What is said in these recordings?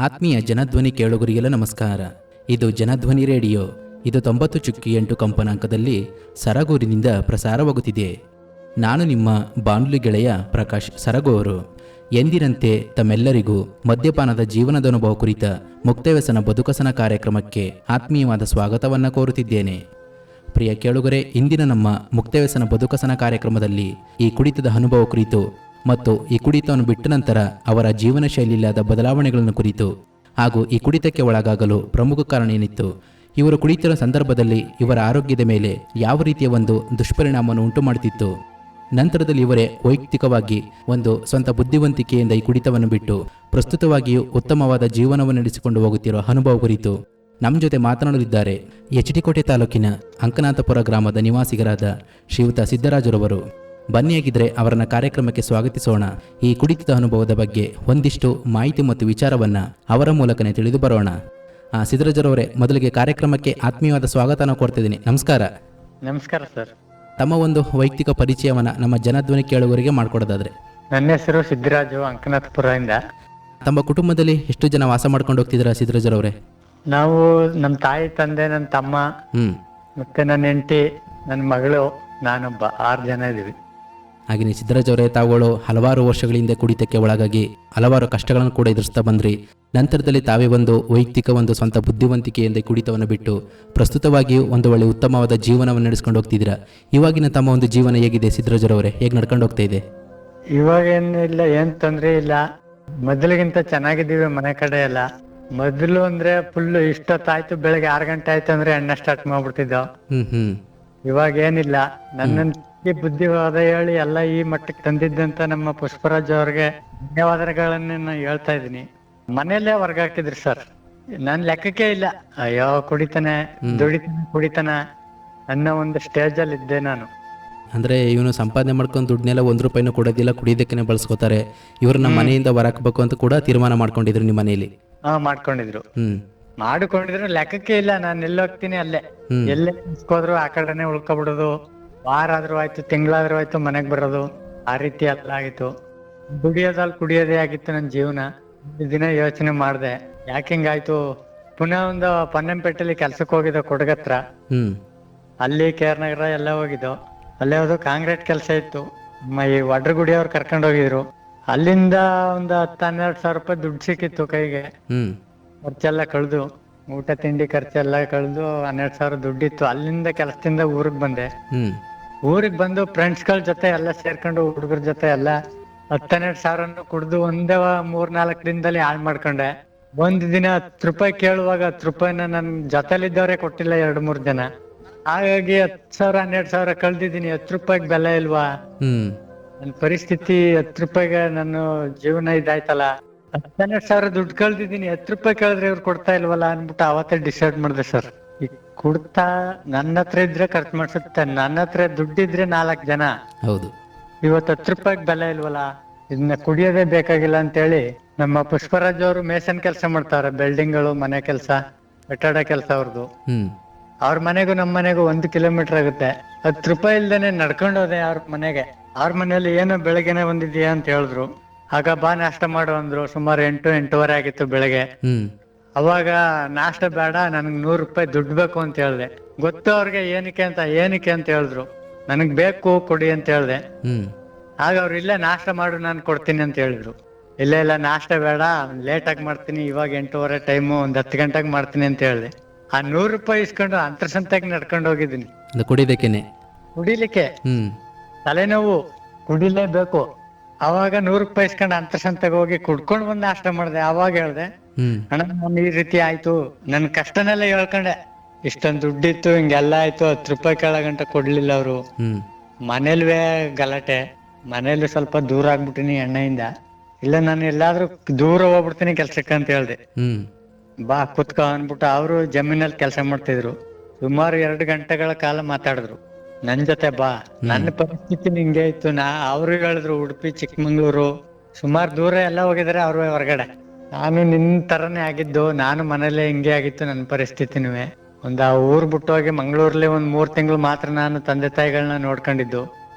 ಆತ್ಮೀಯ ಜನಧ್ವನಿ ಕೇಳುಗರಿಗೆಲ್ಲ ನಮಸ್ಕಾರ. ಇದು ಜನಧ್ವನಿ ರೇಡಿಯೋ. ಇದು 90.8 ಕಂಪನಾಂಕದಲ್ಲಿ ಸರಗೂರಿನಿಂದ ಪ್ರಸಾರವಾಗುತ್ತಿದೆ. ನಾನು ನಿಮ್ಮ ಬಾನುಲಿ ಗೆಳೆಯ ಪ್ರಕಾಶ್ ಸರಗೂರು. ಎಂದಿನಂತೆ ತಮ್ಮೆಲ್ಲರಿಗೂ ಮದ್ಯಪಾನದ ಜೀವನದ ಅನುಭವ ಕುರಿತ ಮುಕ್ತವ್ಯಸನ ಬದುಕಸನ ಕಾರ್ಯಕ್ರಮಕ್ಕೆ ಆತ್ಮೀಯವಾದ ಸ್ವಾಗತವನ್ನು ಕೋರುತ್ತಿದ್ದೇನೆ. ಪ್ರಿಯ ಕೇಳುಗರೆ, ಇಂದಿನ ನಮ್ಮ ಮುಕ್ತವ್ಯಸನ ಬದುಕಸನ ಕಾರ್ಯಕ್ರಮದಲ್ಲಿ ಈ ಕುಡಿತದ ಅನುಭವ ಕುರಿತು ಮತ್ತು ಈ ಕುಡಿತವನ್ನು ಬಿಟ್ಟ ನಂತರ ಅವರ ಜೀವನ ಶೈಲಿಯಿಲ್ಲದ ಬದಲಾವಣೆಗಳನ್ನು ಕುರಿತು ಹಾಗೂ ಈ ಕುಡಿತಕ್ಕೆ ಒಳಗಾಗಲು ಪ್ರಮುಖ ಕಾರಣ ಏನಿತ್ತು, ಇವರು ಕುಡಿತಿರೋ ಸಂದರ್ಭದಲ್ಲಿ ಇವರ ಆರೋಗ್ಯದ ಮೇಲೆ ಯಾವ ರೀತಿಯ ಒಂದು ದುಷ್ಪರಿಣಾಮವನ್ನು ಉಂಟು ಮಾಡುತ್ತಿತ್ತು, ನಂತರದಲ್ಲಿ ಇವರೇ ವೈಯಕ್ತಿಕವಾಗಿ ಒಂದು ಸ್ವಂತ ಬುದ್ಧಿವಂತಿಕೆಯಿಂದ ಈ ಕುಡಿತವನ್ನು ಬಿಟ್ಟು ಪ್ರಸ್ತುತವಾಗಿಯೂ ಉತ್ತಮವಾದ ಜೀವನವನ್ನು ನಡೆಸಿಕೊಂಡು ಹೋಗುತ್ತಿರುವ ಅನುಭವ ಕುರಿತು ನಮ್ಮ ಜೊತೆ ಮಾತನಾಡಲಿದ್ದಾರೆ ಎಚ್.ಡಿ. ಕೋಟೆ ತಾಲೂಕಿನ ಅಂಕನಾಥಪುರ ಗ್ರಾಮದ ನಿವಾಸಿಗರಾದ ಶ್ರೀಯುತ ಸಿದ್ದರಾಜುರವರು. ಬನ್ನಿಯಾಗಿದ್ದರೆ ಅವರನ್ನ ಕಾರ್ಯಕ್ರಮಕ್ಕೆ ಸ್ವಾಗತಿಸೋಣ. ಈ ಕುಡಿತದ ಅನುಭವದ ಬಗ್ಗೆ ಒಂದಿಷ್ಟು ಮಾಹಿತಿ ಮತ್ತು ವಿಚಾರವನ್ನು ಅವರ ಮೂಲಕನೇ ತಿಳಿದು ಬರೋಣ. ಸಿದ್ದರಾಜುರವರೇ, ಮೊದಲಿಗೆ ಕಾರ್ಯಕ್ರಮಕ್ಕೆ ಆತ್ಮೀಯವಾದ ಸ್ವಾಗತನ ಕೊಡ್ತಿದ್ದೀನಿ. ನಮಸ್ಕಾರ. ನಮಸ್ಕಾರ ಸರ್. ತಮ್ಮ ಒಂದು ವೈಯಕ್ತಿಕ ಪರಿಚಯವನ್ನು ನಮ್ಮ ಜನಧ್ವನಿ ಕೇಳುಗರಿಗೆ ಮಾಡಿಕೊಡೋದಾದ್ರೆ. ನನ್ನ ಹೆಸರು ಸಿದ್ದರಾಜು, ಅಂಕನಾಥಪುರದಿಂದ. ತಮ್ಮ ಕುಟುಂಬದಲ್ಲಿ ಎಷ್ಟು ಜನ ವಾಸ ಮಾಡ್ಕೊಂಡು ಹೋಗ್ತಿದ್ದೀರಾ ಸಿದ್ದರಾಜುರವರೇ? ನಾವು ನಮ್ಮ ತಾಯಿ, ತಂದೆ, ನನ್ನ ತಮ್ಮ ಮತ್ತೆ ನನ್ನ ಹೆಂಡತಿ, ನನ್ನ ಮಗಳು, ನಾನೊಬ್ಬ, 6 ಜನ ಇದೀವಿ. ಹಾಗೆ ಸಿದ್ದರಾಜುರವರೇ, ತಾವುಗಳು ಹಲವಾರು ವರ್ಷಗಳಿಂದ ಕುಡಿತಕ್ಕೆ ಒಳಗಾಗಿ ಹಲವಾರು ಕಷ್ಟಗಳನ್ನು ಕೂಡ ಎದುರಿಸ್ತಾ ಬಂದ್ರಿ. ನಂತರದಲ್ಲಿ ತಾವೇ ಒಂದು ವೈಯಕ್ತಿಕ ಒಂದು ಸ್ವಂತ ಬುದ್ಧಿವಂತಿಕೆಯಿಂದ ಕುಡಿತವನ್ನು ಬಿಟ್ಟು ಪ್ರಸ್ತುತವಾಗಿಯೂ ಒಂದು ಒಳ್ಳೆ ಉತ್ತಮವಾದ ಜೀವನವನ್ನು ನಡೆಸ್ಕೊಂಡು ಹೋಗ್ತಿದ್ದೀರಾ. ಇವಾಗಿನ ತಮ್ಮ ಒಂದು ಜೀವನ ಹೇಗಿದೆ ಸಿದ್ದರಾಜುರವರೇ? ಹೇಗೆ ನಡ್ಕೊಂಡು ಹೋಗ್ತಾ ಇದೆ? ಇವಾಗ ಏನಿಲ್ಲ, ಏನ್ ತೊಂದ್ರೆ ಇಲ್ಲ. ಮೊದಲಿಗಿಂತ ಚೆನ್ನಾಗಿದ್ದೀವಿ. ಮನೆ ಕಡೆ ಎಲ್ಲ ಮೊದಲು ಅಂದ್ರೆ ಫುಲ್ ಇಷ್ಟೊತ್ತಾಯ್ತು, ಬೆಳಗ್ಗೆ 6 ಗಂಟೆ ಆಯ್ತು ಅಂದ್ರೆ ಎಣ್ಣೆ ಸ್ಟಾರ್ಟ್ ಮಾಡ್ಬಿಡ್ತಿದ್ದೋ. ಇವಾಗ ಏನಿಲ್ಲ. ನನ್ನ ಬುದ್ಧಿವಾದ ಹೇಳಿ ಎಲ್ಲ ಈ ಮಟ್ಟಕ್ಕೆ ತಂದಿದ್ದಂತ ನಮ್ಮ ಪುಷ್ಪರಾಜ್ ಅವ್ರಿಗೆ ಧನ್ಯವಾದಗಳನ್ನ ನಾನು ಹೇಳ್ತಾ ಇದೀನಿ. ಮನೆಯಲ್ಲೇ ಹೊರ್ಗ ಹಾಕಿದ್ರಿ ಸರ್, ನನ್ ಲೆಕ್ಕಕ್ಕೆ ಇಲ್ಲ. ಅಯ್ಯೋ ಕುಡಿತಾನೆ, ಕುಡಿತಾನ ಅನ್ನೋ ಒಂದು ಸ್ಟೇಜ್ ಅಲ್ಲಿ ಇದ್ದೆ ನಾನು. ಅಂದ್ರೆ ಇವನು ಸಂಪಾದನೆ ಮಾಡ್ಕೊಂಡು ದುಡ್ಡನ್ನೆಲ್ಲ 1 ರೂಪಾಯಿನೂ ಕೊಡೋದಿಲ್ಲ, ಕುಡಿಯೋದಕ್ಕೆ ಬಳಸ್ಕೋತಾರೆ, ಇವ್ರನ್ನ ಮನೆಯಿಂದ ಹೊರಹಾಕ್ಬೇಕು ಅಂತ ಕೂಡ ತೀರ್ಮಾನ ಮಾಡ್ಕೊಂಡಿದ್ರು ನಿಮ್ಮ ಮನೆಯಲ್ಲಿ? ಮಾಡ್ಕೊಂಡಿದ್ರು. ಲೆಕ್ಕಕ್ಕೆ ಇಲ್ಲ. ನಾನು ಎಲ್ಲಿ ಹೋಗ್ತೀನಿ ಅಲ್ಲೇ, ಎಲ್ಲೇ ಹೋದ್ರು ಆ ಕಡೆನೆ ಉಳ್ಕೊಬಿಡೋದು. ವಾರ ಆದ್ರೂ ಆಯ್ತು, ತಿಂಗಳಾದ್ರೂ ಆಯ್ತು, ಮನೆಗ್ ಬರೋದು, ಆ ರೀತಿ ಎಲ್ಲ ಆಗಿತ್ತು. ಕುಡಿಯೋದೇ ಆಗಿತ್ತು ನನ್ನ ಜೀವನ. ದಿನ ಯೋಚನೆ ಮಾಡ್ದೆ, ಯಾಕೆ ಹಿಂಗಾಯ್ತು. ಪುನಃ ಒಂದು ಪನ್ನಂಪೇಟೆಲಿ ಕೆಲ್ಸಕ್ಕೆ ಹೋಗಿದ್ದೋ, ಕೊಡಗತ್ರ. ಅಲ್ಲಿ ಕೇರ್ನಗರ ಎಲ್ಲ ಹೋಗಿದ್ದೋ. ಅಲ್ಲೇ ಹೋದು ಕಾಂಕ್ರೀಟ್ ಕೆಲಸ ಇತ್ತು. ಈ ವಡ್ರಗುಡಿಯವ್ರು ಕರ್ಕೊಂಡ್ ಹೋಗಿದ್ರು. ಅಲ್ಲಿಂದ ಒಂದು 10-12 ಸಾವಿರ ರೂಪಾಯಿ ದುಡ್ಡು ಸಿಕ್ಕಿತ್ತು ಕೈಗೆ. ಖರ್ಚೆಲ್ಲ ಕಳ್ದು, ಊಟ ತಿಂಡಿ ಖರ್ಚೆಲ್ಲ ಕಳ್ದು 12 ಸಾವಿರ ದುಡ್ಡಿತ್ತು. ಅಲ್ಲಿಂದ ಕೆಲಸದಿಂದ ಊರಿಗೆ ಬಂದೆ. ಊರಿಗೆ ಬಂದು ಫ್ರೆಂಡ್ಸ್ ಗಳ ಜೊತೆ ಎಲ್ಲ ಸೇರ್ಕೊಂಡು, ಹುಡುಗರ ಜೊತೆ ಎಲ್ಲ 10-12 ಸಾವಿರನ್ನು ಕುಡ್ದು ಒಂದೇ 3-4 ದಿನದಲ್ಲಿ ಹಾಳು ಮಾಡ್ಕೊಂಡೆ. ಒಂದ್ ದಿನ 10 ರೂಪಾಯಿ ಕೇಳುವಾಗ 10 ರೂಪಾಯಿನ ನನ್ ಜೊತೆಲಿದ್ದವ್ರೆ ಕೊಟ್ಟಿಲ್ಲ, 2-3 ಜನ. ಹಾಗಾಗಿ 10 ಸಾವಿರ 12 ಸಾವಿರ ಕಳ್ದಿದ್ದೀನಿ. 10 ರೂಪಾಯಿಗೆ ಬೆಲೆ ಇಲ್ವಾ? ನನ್ ಪರಿಸ್ಥಿತಿ 10 ರೂಪಾಯಿಗೆ ನನ್ನ ಜೀವನ ಇದಾಯ್ತಲ್ಲ. 10-12 ಸಾವಿರ ದುಡ್ಡು ಕಳ್ದಿದ್ದೀನಿ, 10 ರೂಪಾಯಿ ಕೇಳಿದ್ರೆ ಇವ್ರು ಕೊಡ್ತಾ ಇಲ್ವಲ್ಲ ಅನ್ಬಿಟ್ಟು ಅವತ್ತೇ ಡಿಸೈಡ್ ಮಾಡಿದೆ ಸರ್. ಈ ಕುಡ್ತಾ ನನ್ನ ಹತ್ರ ಇದ್ರೆ ಖರ್ಚು ಮಾಡ್ಸುತ್ತೆ, ನನ್ನ ಹತ್ರ ದುಡ್ಡಿದ್ರೆ 4 ಜನ. ಹೌದು. ಇವತ್ತು 10 ರೂಪಾಯಿಗೆ ಬೆಲೆ ಇಲ್ವಲ್ಲ, ಇದನ್ನ ಕುಡಿಯೋದೇ ಬೇಕಾಗಿಲ್ಲ ಅಂತೇಳಿ ನಮ್ಮ ಪುಷ್ಪರಾಜ್ ಅವರು ಮೇಸನ್ ಕೆಲಸ ಮಾಡ್ತಾವ್ರೆ. ಬಿಲ್ಡಿಂಗ್ಗಳು, ಮನೆ ಕೆಲಸ, ಕಟ್ಟಡ ಕೆಲಸ ಅವ್ರದ್ದು. ಅವ್ರ ಮನೆಗೂ ನಮ್ಮ ಮನೆಗೂ 1 ಕಿಲೋಮೀಟರ್ ಆಗುತ್ತೆ. 10 ರೂಪಾಯಿ ಇಲ್ದೇನೆ ನಡ್ಕೊಂಡು ಹೋದೆ ಅವ್ರ ಮನೆಗೆ. ಅವ್ರ ಮನೇಲಿ ಏನೋ ಬೆಳಗ್ಗೆನೆ ಬಂದಿದ್ಯಾ ಅಂತ ಹೇಳಿದ್ರು. ಆಗ ಬಾ ನಾಷ್ಟ ಮಾಡು ಅಂದ್ರು. ಸುಮಾರು 8-8:15 ಆಗಿತ್ತು ಬೆಳಗ್ಗೆ. ಅವಾಗ ನಾಷ್ಟ ಬೇಡ, ನನ್ಗೆ 100 ರೂಪಾಯಿ ದುಡ್ಡು ಬೇಕು ಅಂತ ಹೇಳ್ದೆ. ಗೊತ್ತು ಅವ್ರಿಗೆ ಏನಕ್ಕೆ ಅಂತ ಹೇಳಿದ್ರು. ನನಗ್ ಬೇಕು, ಕೊಡಿ ಅಂತ ಹೇಳ್ದೆ. ಆಗ ಅವ್ರು ಇಲ್ಲ ನಾಷ್ಟ ಮಾಡು, ನಾನು ಕೊಡ್ತೀನಿ ಅಂತ ಹೇಳಿದ್ರು. ಇಲ್ಲ ನಾಷ್ಟ ಬೇಡ, ಲೇಟ್ ಆಗಿ ಮಾಡ್ತೀನಿ, ಇವಾಗ 8:15 ಟೈಮು, 10 ಗಂಟೆಗೆ ಮಾಡ್ತೀನಿ ಅಂತ ಹೇಳ್ದೆ. ಆ 100 ರೂಪಾಯಿ ಇಸ್ಕೊಂಡು ಅಂತರ್ಸಂತೆಗೆ ನಡ್ಕೊಂಡು ಹೋಗಿದ್ದೀನಿ. ಕುಡಿಲಿಕ್ಕೆ ತಲೆನೋವು, ಕುಡಿಲೇಬೇಕು. ಅವಾಗ 100 ರೂಪಾಯಿ ಇಸ್ಕೊಂಡು ಅಂತರ್ಸಂತೆಗೆ ಹೋಗಿ ಕುಡ್ಕೊಂಡ್ ಬಂದು ನಾಷ್ಟ ಮಾಡ್ದೆ. ಅವಾಗ ಹೇಳ್ದೆ, ಅಣ್ಣ ನಾನು ಈ ರೀತಿ ಆಯ್ತು, ನನ್ ಕಷ್ಟನೆಲ್ಲ ಹೇಳ್ಕೊಂಡೆ. ಇಷ್ಟೊಂದು ದುಡ್ಡಿತ್ತು, ಹಿಂಗೆಲ್ಲ ಆಯ್ತು. 10 ರೂಪಾಯಿ ಕೆಳಗಂಟ ಕೊಡ್ಲಿಲ್ಲ ಅವರು. ಮನೇಲ್ವೇ ಗಲಾಟೆ, ಮನೇಲಿ ಸ್ವಲ್ಪ ದೂರ ಆಗ್ಬಿಟ್ಟಿನಿ ಎಣ್ಣೆಯಿಂದ. ಇಲ್ಲ ನಾನು ಎಲ್ಲಾದ್ರೂ ದೂರ ಹೋಗ್ಬಿಡ್ತೀನಿ ಕೆಲ್ಸಕ್ಕೆ ಅಂತ ಹೇಳ್ದೆ. ಬಾ ಕುತ್ಕೊ ಅನ್ಬಿಟ್ಟು ಅವರು ಜಮೀನಲ್ಲಿ ಕೆಲಸ ಮಾಡ್ತಿದ್ರು. ಸುಮಾರು 2 ಗಂಟೆಗಳ ಕಾಲ ಮಾತಾಡಿದ್ರು ನನ್ ಜೊತೆ. ಬಾ, ನನ್ನ ಪರಿಸ್ಥಿತಿ ನಿಂಗೆ ಇತ್ತು. ಅವ್ರು ಹೇಳಿದ್ರು ಉಡುಪಿ, ಚಿಕ್ಕಮಂಗ್ಳೂರು, ಸುಮಾರು ದೂರ ಎಲ್ಲ ಹೋಗಿದಾರೆ ಅವ್ರ ಹೊರಗಡೆ. ನಾನು ನಿನ್ ತರನೇ ಆಗಿದ್ದು, ನಾನು ಮನೇಲೆ ಹಿಂಗೆ ಆಗಿತ್ತು ನನ್ನ ಪರಿಸ್ಥಿತಿನೂ. ಆ ಊರ್ ಬಿಟ್ಟು ಹೋಗಿ ಮಂಗ್ಳೂರ್ಲಿ 3 ತಿಂಗಳು ಮಾತ್ರ ನಾನು ತಂದೆ ತಾಯಿಗಳನ್ನ ನೋಡ್ಕೊಂಡಿದ್ದು.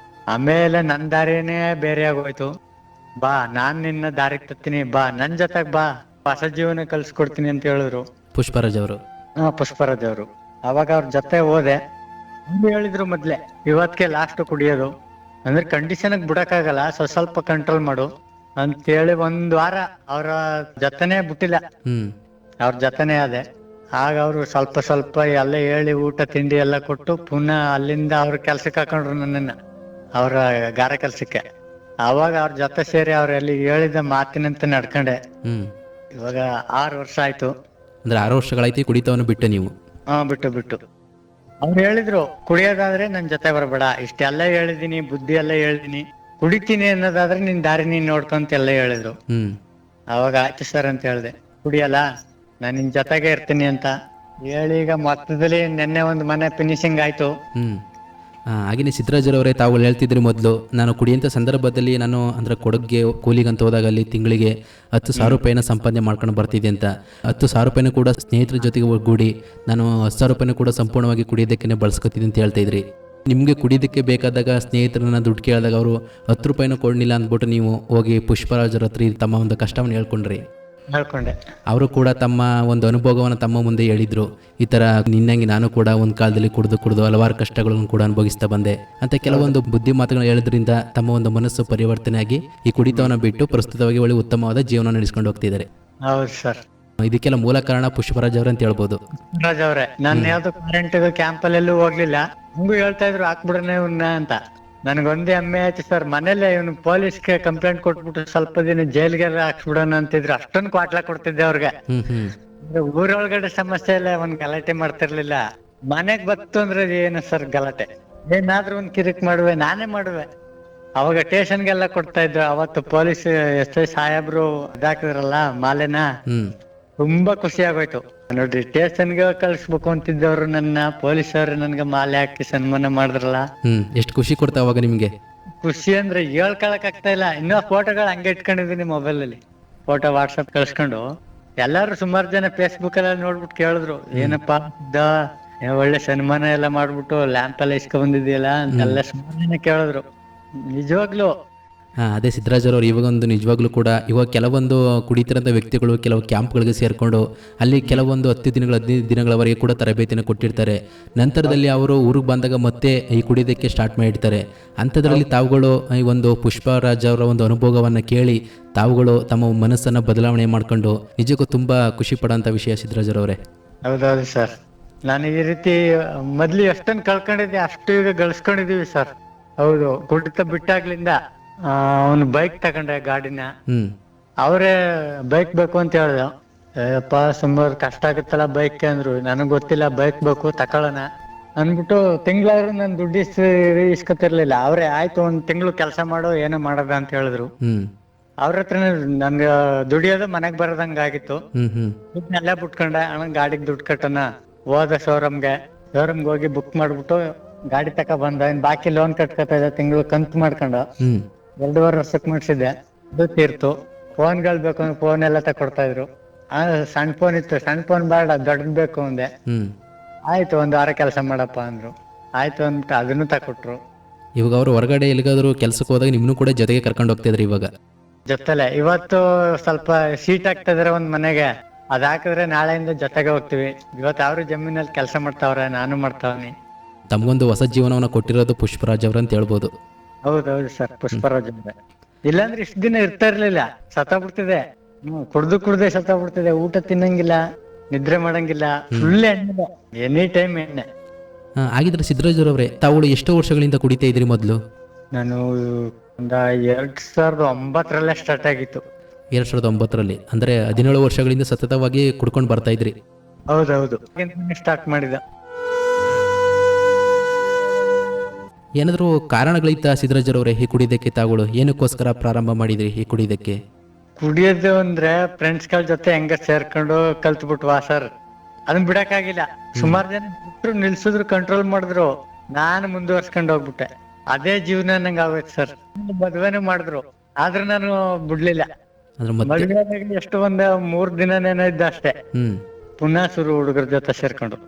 ಆಮೇಲೆ ನನ್ ದಾರಿನೇ ಬೇರೆ ಆಗೋಯ್ತು. ಬಾ, ನಾನ್ ನಿನ್ನ ದಾರಿಗೆ ತತ್ತೀನಿ, ಬಾ ನನ್ ಜೊತೆಗ್ ಬಾ, ಹೊಸ ಜೀವನ ಕಲ್ಸ್ಕೊಡ್ತೀನಿ ಅಂತ ಹೇಳಿದ್ರು. ಪುಷ್ಪರಾಜ್ ಅವರು. ಪುಷ್ಪರಾಜ್ ಅವರು. ಅವಾಗ ಅವ್ರ ಜೊತೆ ಹೋದೆ. ಅವ್ರು ಹೇಳಿದ್ರು ಮೊದ್ಲೆ ಇವತ್ತಿಗೆ ಲಾಸ್ಟ್ ಕುಡಿಯೋದು, ಅಂದ್ರೆ ಕಂಡೀಷನ್ ಬಿಡಕ್ಕಾಗಲ್ಲ, ಸ್ವಲ್ಪ ಕಂಟ್ರೋಲ್ ಮಾಡು ಅಂತೇಳಿ ಒಂದ್ ವಾರ ಅವ್ರ ಜೊತೆನೆ ಬಿಟ್ಟಿಲ್ಲ, ಅವ್ರ ಜೊತೆನೆ ಅದೇ. ಆಗ ಅವ್ರು ಸ್ವಲ್ಪ ಸ್ವಲ್ಪ ಎಲ್ಲ ಹೇಳಿ ಊಟ ತಿಂಡಿ ಎಲ್ಲ ಕೊಟ್ಟು ಪುನಃ ಅಲ್ಲಿಂದ ಅವ್ರ ಕೆಲ್ಸಕ್ಕೆ ಹಾಕೊಂಡ್ರು ನನ್ನನ್ನ, ಅವ್ರ ಗಾರ ಕೆಲ್ಸಕ್ಕೆ. ಅವಾಗ ಅವ್ರ ಜೊತೆ ಸೇರಿ ಅವ್ರೆಲ್ಲಿ ಹೇಳಿದ ಮಾತಿನಂತೆ ನಡ್ಕೊಂಡೆ. ಇವಾಗ 6 ವರ್ಷ ಆಯ್ತು. ಅಂದ್ರೆ 6 ವರ್ಷಗಳಾಯ್ತು ಕುಡಿತವನ್ನು ಬಿಟ್ಟು ನೀವು? ಬಿಟ್ಟು ಅವ್ರು ಹೇಳಿದ್ರು ಕುಡಿಯೋದಾದ್ರೆ ನನ್ ಜೊತೆ ಬರಬೇಡ, ಇಷ್ಟೆಲ್ಲ ಹೇಳಿದೀನಿ, ಬುದ್ಧಿ ಎಲ್ಲ ಹೇಳಿದೀನಿ, ಕುಡಿತೀನಿ ಅನ್ನೋದಾದ್ರೆ ನಿನ್ ದಾರಿ ನೀನ್ ನೋಡ್ಕೊಂತ ಎಲ್ಲ ಹೇಳಿದ್ರು. ಅವಾಗ ಆಯ್ತು ಸರ್ ಅಂತ ಹೇಳ್ದೆ. ಕುಡಿಯಲ್ಲ, ನಾನ್ ನಿನ್ ಜೊತೆಗೆ ಇರ್ತೀನಿ ಅಂತ ಹೇಳಿ ಈಗ ಮೊತ್ತದಲ್ಲಿ ನಿನ್ನೆ ಒಂದು ಮನೆ ಫಿನಿಶಿಂಗ್ ಆಯ್ತು. ಹಾಗೆಯೇ ಸಿದ್ದರಾಜರವರೇ, ತಾವು ಹೇಳ್ತಿದ್ರಿ ಮೊದಲು ನಾನು ಕುಡಿಯಂಥ ಸಂದರ್ಭದಲ್ಲಿ ನಾನು ಅಂದರೆ ಕೊಡಗ್ಗೆ ಕೂಲಿಗಂತ ಹೋದಾಗ ಅಲ್ಲಿ ತಿಂಗಳಿಗೆ 10,000 ರೂಪಾಯಿನ ಸಂಪಾದನೆ ಮಾಡ್ಕೊಂಡು ಬರ್ತಿದ್ದೆ ಅಂತ. 10,000 ರೂಪಾಯಿನೂ ಕೂಡ ಸ್ನೇಹಿತರ ಜೊತೆಗೆ ಒಗ್ಗೂಡಿ ನಾನು 10,000 ರೂಪಾಯಿನೂ ಕೂಡ ಸಂಪೂರ್ಣವಾಗಿ ಕುಡಿಯೋದಕ್ಕೆ ಬಳಸ್ಕೊತಿದ್ದೆ ಅಂತ ಹೇಳ್ತಾ ಇದ್ರಿ. ನಿಮಗೆ ಕುಡಿಯೋದಕ್ಕೆ ಬೇಕಾದಾಗ ಸ್ನೇಹಿತರನ್ನ ದುಡ್ಡು ಕೇಳಿದಾಗ ಅವರು 10 ರೂಪಾಯಿನೂ ಕೊಡಲಿಲ್ಲ ಅಂದ್ಬಿಟ್ಟು ನೀವು ಹೋಗಿ ಪುಷ್ಪರಾಜರ ಹತ್ರ ತಮ್ಮ ಒಂದು ಕಷ್ಟವನ್ನು ಹೇಳ್ಕೊಂಡ್ರಿ. ಅವರು ಕೂಡ ತಮ್ಮ ಒಂದು ಅನುಭವವನ್ನು ತಮ್ಮ ಮುಂದೆ ಹೇಳಿದ್ರು, ಈ ಥರ ನಿನ್ನಂಗೆ ನಾನು ಕೂಡ ಒಂದು ಕಾಲದಲ್ಲಿ ಕುಡಿದು ಹಲವಾರು ಕಷ್ಟಗಳನ್ನು ಕೂಡ ಅನುಭವಿಸ್ತಾ ಬಂದೆ ಅಂತ ಕೆಲವೊಂದು ಬುದ್ಧಿ ಮಾತುಗಳನ್ನು ಹೇಳೋದ್ರಿಂದ ತಮ್ಮ ಒಂದು ಮನಸ್ಸು ಪರಿವರ್ತನೆ ಆಗಿ ಈ ಕುಡಿತವನ್ನು ಬಿಟ್ಟು ಪ್ರಸ್ತುತವಾಗಿ ಒಳ್ಳೆ ಉತ್ತಮವಾದ ಜೀವನ ನಡೆಸ್ಕೊಂಡು ಹೋಗ್ತಿದ್ದಾರೆ. ಹೌದು ಸರ್. ಇದಕ್ಕೆಲ್ಲ ಮೂಲ ಕಾರಣ ಪುಷ್ಪರಾಜ್ ಅವ್ರ ಅಂತ ಹೇಳ್ಬೋದು. ಪುಷ್ಪರಾಜ್ ಅವ್ರೆ. ನಾನು ಯಾವ್ದು ಕರೆಂಟ್ ಕ್ಯಾಂಪಲ್ಲೆಲ್ಲೂ ಹೋಗ್ಲಿಲ್ಲ, ಹಂಗೂ ಹೇಳ್ತಾ ಇದ್ರು ಹಾಕ್ಬಿಡ್ರೆ ಇವ್ನ ಅಂತ. ನನ್ಗೊಂದೇ ಹೆಮ್ಮೆ ಆಯ್ತು ಸರ್. ಮನೇಲೆ ಇವನು ಪೊಲೀಸ್ಗೆ ಕಂಪ್ಲೇಂಟ್ ಕೊಟ್ಬಿಟ್ಟು ಸ್ವಲ್ಪ ದಿನ ಜೈಲ್ಗೆ ಹಾಕ್ಸ್ಬಿಡೋಣ ಅಂತಿದ್ರು. ಅಷ್ಟೊಂದು ಕ್ವಾಟ್ಲ ಕೊಡ್ತಿದ್ದೆ ಅವ್ರಿಗೆ. ಊರೊಳಗಡೆ ಸಮಸ್ಯೆ ಇಲ್ಲ, ಒಂದ್ ಗಲಾಟೆ ಮಾಡ್ತಿರ್ಲಿಲ್ಲ. ಮನೆಗ್ ಬತ್ತು ಅಂದ್ರೆ ಏನು ಸರ್ ಗಲಾಟೆ, ಏನಾದ್ರೂ ಒಂದ್ ಕಿರಿಕ್ ಮಾಡುವೆ, ನಾನೇ ಮಾಡುವೆ. ಅವಾಗ ಸ್ಟೇಷನ್ಗೆಲ್ಲ ಕೊಡ್ತಾ ಇದ್ರು. ಅವತ್ತು ಪೊಲೀಸ್ ಎಸ್.ಐ. ಸಾಹೇಬ್ರು ಇದಾಕಿದ್ರಲ್ಲ ಮಾಲೆನ, ತುಂಬಾ ಖುಷಿ ಆಗೋಯ್ತು. ನೋಡ್ರಿ, ಸ್ಟೇಷನ್ಗೆ ಕಳ್ಸ್ಬೇಕು ಅಂತಿದ್ದವ್ರು ನನ್ನ ಪೊಲೀಸರು ನನ್ಗೆ ಮಾಲೆ ಹಾಕಿ ಸನ್ಮಾನ ಮಾಡಿದ್ರಲ್ಲ, ಎಷ್ಟು ಖುಷಿ ಕೊಡ್ತಾ ಅವಾಗ ನಿಮ್ಗೆ. ಖುಷಿ ಅಂದ್ರೆ ಹೇಳ್ಕೊಳಕ್ ಆಗ್ತಾ ಇಲ್ಲ. ಇನ್ನೂ ಫೋಟೋಗಳು ಹಂಗೆ ಇಟ್ಕೊಂಡಿದೀನಿ ಮೊಬೈಲ್ ಅಲ್ಲಿ, ಫೋಟೋ ವಾಟ್ಸಪ್ ಕಳ್ಸ್ಕೊಂಡು. ಎಲ್ಲಾರು ಸುಮಾರು ಜನ ಫೇಸ್ಬುಕ್ ಎಲ್ಲ ನೋಡ್ಬಿಟ್ಟು ಕೇಳಿದ್ರು, ಏನಪ್ಪಾ ಒಳ್ಳೆ ಸನ್ಮಾನ ಎಲ್ಲ ಮಾಡ್ಬಿಟ್ಟು ಲ್ಯಾಂಪ್ ಎಲ್ಲ ಇಸ್ಕೊ ಬಂದಿದ್ಯಲ್ಲ ಅಂತೆಲ್ಲ ಸುಮಾರು ಜನ ಕೇಳಿದ್ರು. ನಿಜವಾಗ್ಲು ಅದೇ ಸಿದ್ದರಾಜರವ್ರು ಇವಾಗೊಂದು ನಿಜವಾಗ್ಲೂ ಕೂಡ ಇವಾಗ ಕೆಲವೊಂದು ಕುಡಿತಿರೋಂಥ ವ್ಯಕ್ತಿಗಳು ಕೆಲವು ಕ್ಯಾಂಪ್ಗಳಿಗೆ ಸೇರಿಕೊಂಡು ಅಲ್ಲಿ ಕೆಲವೊಂದು 15 ದಿನಗಳವರೆಗೆ ಕೂಡ ತರಬೇತಿಯನ್ನು ಕೊಟ್ಟಿರ್ತಾರೆ. ನಂತರದಲ್ಲಿ ಅವರು ಊರಿಗೆ ಬಂದಾಗ ಮತ್ತೆ ಈ ಕುಡಿಯೋದಕ್ಕೆ ಸ್ಟಾರ್ಟ್ ಮಾಡಿರ್ತಾರೆ. ಅಂಥದ್ರಲ್ಲಿ ತಾವುಗಳು ಈ ಒಂದು ಪುಷ್ಪರಾಜ್ ಅವರ ಒಂದು ಅನುಭವವನ್ನು ಕೇಳಿ ತಾವುಗಳು ತಮ್ಮ ಮನಸ್ಸನ್ನು ಬದಲಾವಣೆ ಮಾಡ್ಕೊಂಡು ನಿಜಕ್ಕೂ ತುಂಬ ಖುಷಿ ಪಡೋಂಥ ವಿಷಯ ಸಿದ್ದರಾಜರವರೇ. ಹೌದೌದು ಸರ್. ನಾನು ಈ ರೀತಿ ಮೊದ್ಲು ಎಷ್ಟೊಂದು ಕಳ್ಕೊಂಡಿದ್ದೆ, ಅಷ್ಟು ಈಗ ಗಳಿಸ್ಕೊಂಡಿದೀವಿ ಸರ್. ಹೌದು, ಕುಡಿತ ಬಿಟ್ಟಾಗ್ಲಿಂದ ಅವನು ಬೈಕ್ ತಗೊಂಡೆ ಗಾಡಿನ. ಅವರೇ ಬೈಕ್ ಬೇಕು ಅಂತ ಹೇಳ್ದ. ಅಪ್ಪ ಸುಮಾರು ಕಷ್ಟ ಆಗುತ್ತಲ್ಲ ಬೈಕ್ ಅಂದ್ರು. ನನಗ್ ಗೊತ್ತಿಲ್ಲ, ಬೈಕ್ ಬೇಕು ತಕೊಳ್ಳೋಣ ಅಂದ್ಬಿಟ್ಟು ತಿಂಗಳಾದ್ರು ನನ್ ದುಡ್ಡು ಇಸ್ಕೊತಿರ್ಲಿಲ್ಲ. ಅವ್ರೆ ಆಯ್ತು ಒಂದ್ ತಿಂಗಳು ಕೆಲಸ ಮಾಡೋ ಏನೋ ಮಾಡೋದ ಅಂತ ಹೇಳಿದ್ರು. ಅವ್ರ ಹತ್ರ ನನ್ಗ ದುಡಿಯೋದು ಮನೆಗ್ ಬರೋದಂಗ ಆಗಿತ್ತು. ದುಡ್ನೆಲ್ಲ ಬಿಟ್ಕೊಂಡೆ. ಅಣ್ಣ ಗಾಡಿಗೆ ದುಡ್ಡು ಕಟ್ಟೋಣ ಹೋದ ಶೋರೂಮ್ಗೆ ಹೋಗಿ ಬುಕ್ ಮಾಡ್ಬಿಟ್ಟು ಗಾಡಿ ತಕ ಬಂದ. ಬಾಕಿ ಲೋನ್ ಕಟ್ಕೊತಾ ಇದ್ದ, ತಿಂಗಳು ಕಂತು ಮಾಡ್ಕೊಂಡು 2.5 ವರ್ಷಕ್ಕೆ ಮಾಡ್ಸಿದ್ದೆ. ಅದು ತೀರ್ತು. ಫೋನ್ಗಳು ಬೇಕು ಅಂದ್ರೆ ಫೋನ್ ಎಲ್ಲ ತಕೊಡ್ತಾ ಇದ್ರು. ಸಣ್ಣ ಫೋನ್ ಇತ್ತು, ಸಣ್ಣ ಫೋನ್ ಬೇಡ ದೊಡ್ಡದ್ ಬೇಕು ಅಂದೆ. ಆಯ್ತು, 1 ವಾರ ಕೆಲಸ ಮಾಡಪ್ಪ ಅಂದ್ರು. ಆಯ್ತು ಅಂತ ಅದನ್ನು ತಕೊಟ್ರು. ಇವಾಗ ಅವರು ಹೊರಗಡೆ ಎಲ್ಲಿಗಾದ್ರು ಕೆಲ್ಸಕ್ಕೆ ಹೋದಾಗ ನಿಮ್ನು ಕೂಡ ಜೊತೆಗೆ ಕರ್ಕೊಂಡು ಹೋಗ್ತಾ ಇದ್ರಿ ಇವಾಗ ಜೊತೆಲೆ. ಇವತ್ತು ಸ್ವಲ್ಪ ಸೀಟ್ ಆಗ್ತಾ ಇದಾರೆ ಒಂದ್ ಮನೆಗೆ, ಅದ್ ಹಾಕಿದ್ರೆ ನಾಳೆಯಿಂದ ಜೊತೆಗೆ ಹೋಗ್ತಿವಿ. ಇವತ್ತು ಅವ್ರು ಜಮೀನಲ್ಲಿ ಕೆಲಸ ಮಾಡ್ತಾವ್ರೆ, ನಾನು ಮಾಡ್ತಾವ್ನಿ. ತಮ್ಗೊಂದು ಹೊಸ ಜೀವನವನ್ನ ಕೊಟ್ಟಿರೋದು ಪುಷ್ಪರಾಜ್ ಅವ್ರ ಅಂತ ಹೇಳ್ಬೋದು. ಹೌದೌದು ಸರ್, ಪುಷ್ಪರಾಜ್ ಅವ್ರೆ. ಇಲ್ಲಾಂದ್ರೆ ಇಷ್ಟ ದಿನ ಇರ್ತಾ ಇರ್ಲಿಲ್ಲ, ಸತ್ತೋಗ್ಬಿಡ್ತಿದೆ. ಕುಡ್ದೆ ಸತ್ತೋಗ್ಬಿಡ್ತಿದೆ. ಊಟ ತಿನ್ನಂಗಿಲ್ಲ, ನಿದ್ರೆ ಮಾಡಂಗಿಲ್ಲ, ಫುಲ್ ಎಣ್ಣೆ, ಎನಿ ಟೈಮ್ ಎಣ್ಣೆ. ಹಾಗಿದ್ರೆ ಸಿದ್ದರಾಜರವ್ರೆ, ತಾವು ಎಷ್ಟೋ ವರ್ಷಗಳಿಂದ ಕುಡಿತಾ ಇದ್ರಿ ಮೊದಲು? ನಾನು 2009 ಸ್ಟಾರ್ಟ್ ಆಗಿತ್ತು. 2009 ಅಂದ್ರೆ 17 ವರ್ಷಗಳಿಂದ ಸತತವಾಗಿ ಕುಡ್ಕೊಂಡು ಬರ್ತಾ ಇದ್ರಿ? ಹೌದೌದು, ಸ್ಟಾರ್ಟ್ ಮಾಡಿದ. ಏನಾದರೂ ಕಾರಣಗಳಿತ್ತ ಸಿದ್ದರಾಜರವ್ರೆ ಈ ಕುಡಿಯೋದಕ್ಕೆ? ತಾಗಳು ಏನಕ್ಕೋಸ್ಕರ ಪ್ರಾರಂಭ ಮಾಡಿದ್ರಿ ಈ ಕುಡಿಯೋದಕ್ಕೆ? ಕುಡಿಯೋದು ಅಂದ್ರೆ ಫ್ರೆಂಡ್ಸ್ ಗಳ ಜೊತೆ ಹೆಂಗ ಸೇರ್ಕೊಂಡು ಕಲ್ತ್ಬಿಟ್ವಾ ಸರ್. ಅದನ್ನ ಬಿಡಕ್ಕಾಗಿಲ್ಲ. ಸುಮಾರು ಜನ ಬಿಟ್ರು, ನಿಲ್ಸಿದ್ರು, ಕಂಟ್ರೋಲ್ ಮಾಡಿದ್ರು. ನಾನು ಮುಂದುವರ್ಸ್ಕೊಂಡು ಹೋಗ್ಬಿಟ್ಟೆ. ಅದೇ ಜೀವನ ನಂಗೆ ಆಗೋಯ್ತು ಸರ್. ಮದ್ವೆನೂ ಮಾಡಿದ್ರು, ಆದ್ರೆ ನಾನು ಬಿಡ್ಲಿಲ್ಲ. ಮದ್ವೆ ಎಷ್ಟು ಒಂದ್ 3 ದಿನನೇನೋ ಇದ್ದ ಅಷ್ಟೇ. ಪುನಃ ಶುರು ಹುಡುಗರ ಜೊತೆ ಸೇರ್ಕೊಂಡು.